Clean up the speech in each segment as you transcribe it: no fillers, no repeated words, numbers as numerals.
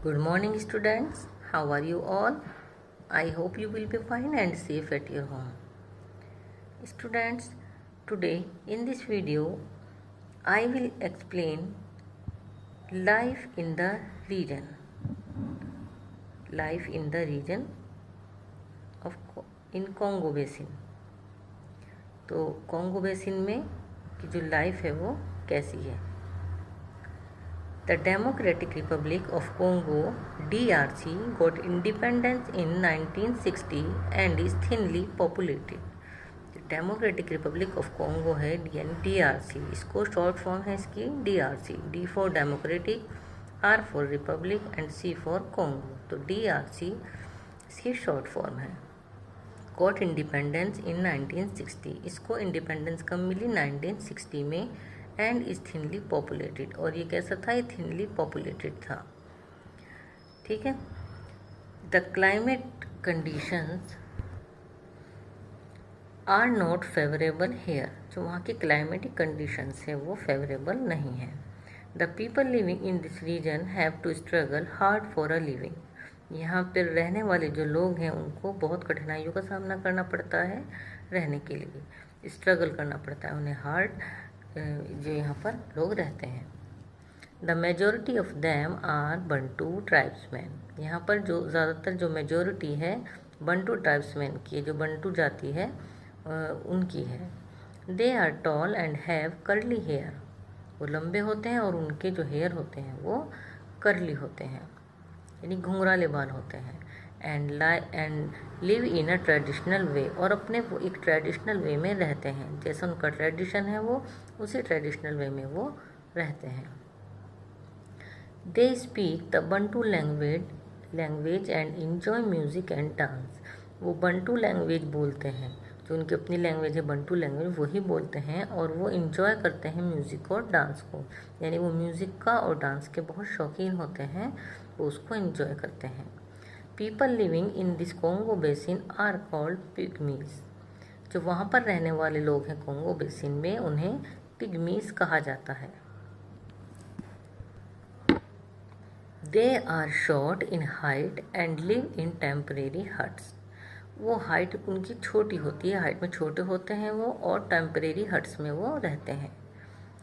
Good morning, students. How are you all? I hope you will be fine and safe at your home. Students, today in this video, I will explain life in the region. Life in the region of in Congo Basin. तो Congo basin में की जो life है वो कैसी है। The Democratic Republic of Congo (DRC) got independence in 1960 and is thinly populated. Democratic Republic of Congo है यानी DRC, इसको शॉर्ट फॉर्म है इसकी DRC, D for democratic, R for Republic and C for Congo. तो DRC इसकी short form है। Got independence in 1960, इसको independence कब मिली 1960 में। एंड इज थिनली पॉपुलेटेड, और ये कैसा था, ये थिनली पॉपुलेटेड था। ठीक है। The climate conditions are not favourable here, जो वहाँ की क्लाइमेटिक कंडीशंस है वो फेवरेबल नहीं है। The people living in this region have to struggle hard for a living, यहाँ पर रहने वाले जो लोग हैं उनको बहुत कठिनाइयों का सामना करना पड़ता है रहने के लिए, स्ट्रगल करना पड़ता है उन्हें हार्ड, जो यहाँ पर लोग रहते हैं। The majority of them are Bantu tribesman, यहाँ पर जो ज़्यादातर जो मेजोरिटी है बंटू ट्राइब्समैन की, जो बंटू जाति है उनकी है। They are tall and have curly hair, वो लंबे होते हैं और उनके जो हेयर होते हैं वो कर्ली होते हैं यानी घुंघराले बाल होते हैं। And live in a traditional way, और अपने वो एक ट्रेडिशनल वे में रहते हैं, जैसा उनका ट्रेडिशन है वो उसी ट्रेडिशनल वे में वो रहते हैं। They speak the Bantu language and enjoy music and dance, वो बंटू लैंग्वेज बोलते हैं, जो उनकी अपनी लैंग्वेज है बंटू लैंग्वेज वही बोलते हैं, और वो इंजॉय करते हैं म्यूज़िक और डांस को, यानी वो म्यूज़िक का और डांस के बहुत शौकीन होते हैं, वो उसको इंजॉय करते हैं। People living in this Congo basin are called pygmies, जो वहाँ पर रहने वाले लोग हैं कॉन्गो बेसिन में उन्हें पिग्मीज कहा जाता है। They are short in height and live in temporary huts, वो हाइट उनकी छोटी होती है, हाइट में छोटे होते हैं वो, और टेम्परेरी हट्स में वो रहते हैं।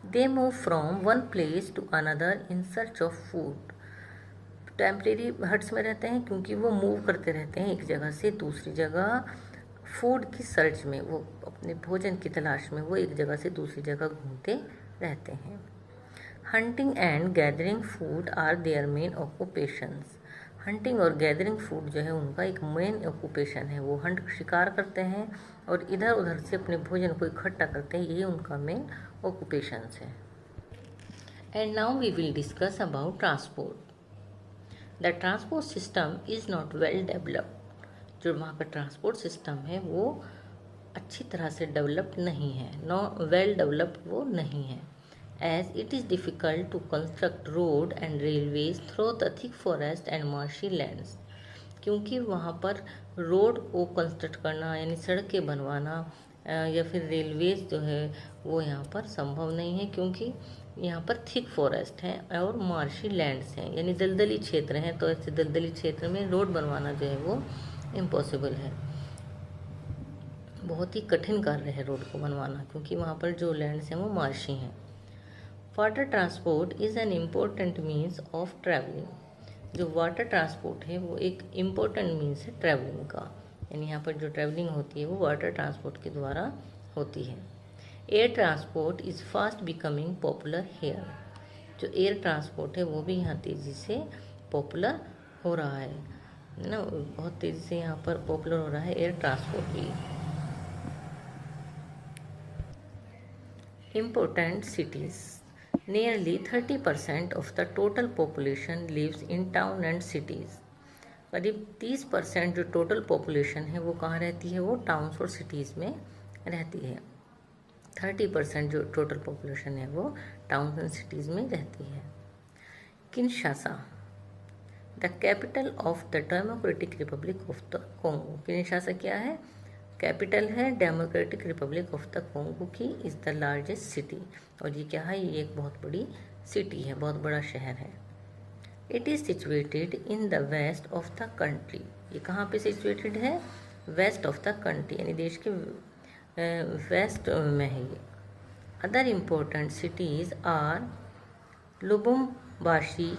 They move from one place to another in search of food, temporary huts में रहते हैं क्योंकि वो मूव करते रहते हैं एक जगह से दूसरी जगह फूड की सर्च में, वो अपने भोजन की तलाश में वो एक जगह से दूसरी जगह घूमते रहते हैं। Hunting and gathering food are their main occupations, hunting और गैदरिंग फूड जो है उनका एक मेन ऑक्यूपेशन है, वो हंट शिकार करते हैं और इधर उधर से अपने भोजन को इकट्ठा करते हैं, ये उनका मेन ऑक्यूपेशंस है। And now we will discuss about transport. The transport system is not well developed, जो वहाँ का ट्रांसपोर्ट सिस्टम है वो अच्छी तरह से डेवलप्ड नहीं है, वेल डेवलप्ड वो नहीं है। As it is difficult to construct road and railways through the thick forest and marshy lands, क्योंकि वहाँ पर रोड को कंस्ट्रक्ट करना यानी सड़कें बनवाना या फिर रेलवेज जो है वो यहाँ पर संभव नहीं है, क्योंकि यहाँ पर थिक फॉरेस्ट है और मार्शी लैंड्स हैं यानी दलदली क्षेत्र हैं, तो ऐसे दलदली क्षेत्र में रोड बनवाना जो है वो इम्पॉसिबल है, बहुत ही कठिन कार्य है रोड को बनवाना, क्योंकि वहाँ पर जो लैंड्स हैं वो मार्शी हैं। Water transport is an important means of travelling, जो वाटर ट्रांसपोर्ट है वो एक इम्पोर्टेंट मीन्स है ट्रैवलिंग का, यानी यहाँ पर जो ट्रैवलिंग होती है वो वाटर ट्रांसपोर्ट के द्वारा होती है। Air transport is fast becoming popular here, जो एयर ट्रांसपोर्ट है वो भी यहाँ तेज़ी से पॉपुलर हो रहा है ना, बहुत तेज़ी से यहाँ पर पॉपुलर हो रहा है एयर ट्रांसपोर्ट भी। Important cities, nearly 30% of the total population lives in town and cities, करीब 30% जो टोटल पॉपुलेशन है वो कहाँ रहती है, वो टाउन्स और सिटीज़ में रहती है। 30% जो टोटल पॉपुलेशन है वो टाउन्स एंड सिटीज़ में रहती है। Kinshasa, the capital of the democratic Republic of the Congo, Kinshasa क्या है, कैपिटल है democratic Republic of the Congo की, इज़ द लार्जेस्ट सिटी, और ये क्या है, ये एक बहुत बड़ी सिटी है, बहुत बड़ा शहर है। It is situated in the west of the country. ये कहाँ पे सिचुएटेड है? वेस्ट ऑफ द कंट्री, यानी देश के वेस्ट में है ये। Other important cities are Lubumbashi,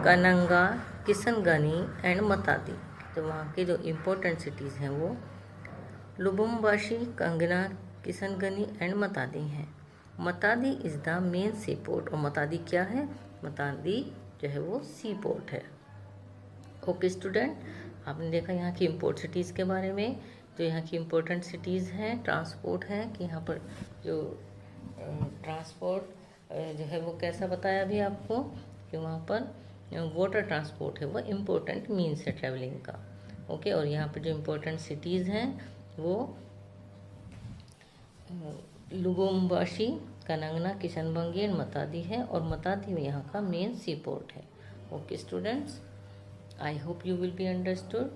Kananga, Kisangani and Matadi. तो वहाँ के जो इम्पोर्टेंट सिटीज़ हैं वो लुबुम्बाशी, कंगना, किशनगनी एंड मतादी हैं। Matadi is the main sea port. और मतादी क्या है? मतादी जो है वो सी पोर्ट है। ओके स्टूडेंट, आपने देखा यहाँ की इम्पोर्ट सिटीज़ के बारे में। जो यहाँ की इम्पोर्टेंट सिटीज़ हैं, ट्रांसपोर्ट है कि यहाँ पर जो ट्रांसपोर्ट जो है वो कैसा बताया अभी आपको कि वहाँ पर वाटर ट्रांसपोर्ट है वो इम्पोर्टेंट मीन्स है ट्रैवलिंग का। ओके, और यहाँ पर जो इम्पोर्टेंट सिटीज़ हैं वो लुबुम्बाशी, कनंगना, किशनगंगी एंड मतादी है, और मतादी में यहाँ का मेन सी पोर्ट है। Okay students, I hope you will be understood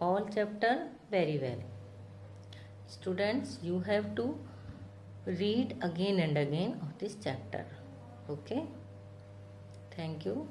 all chapter very well. Students, you have to read again and again of this chapter. Okay? Thank you.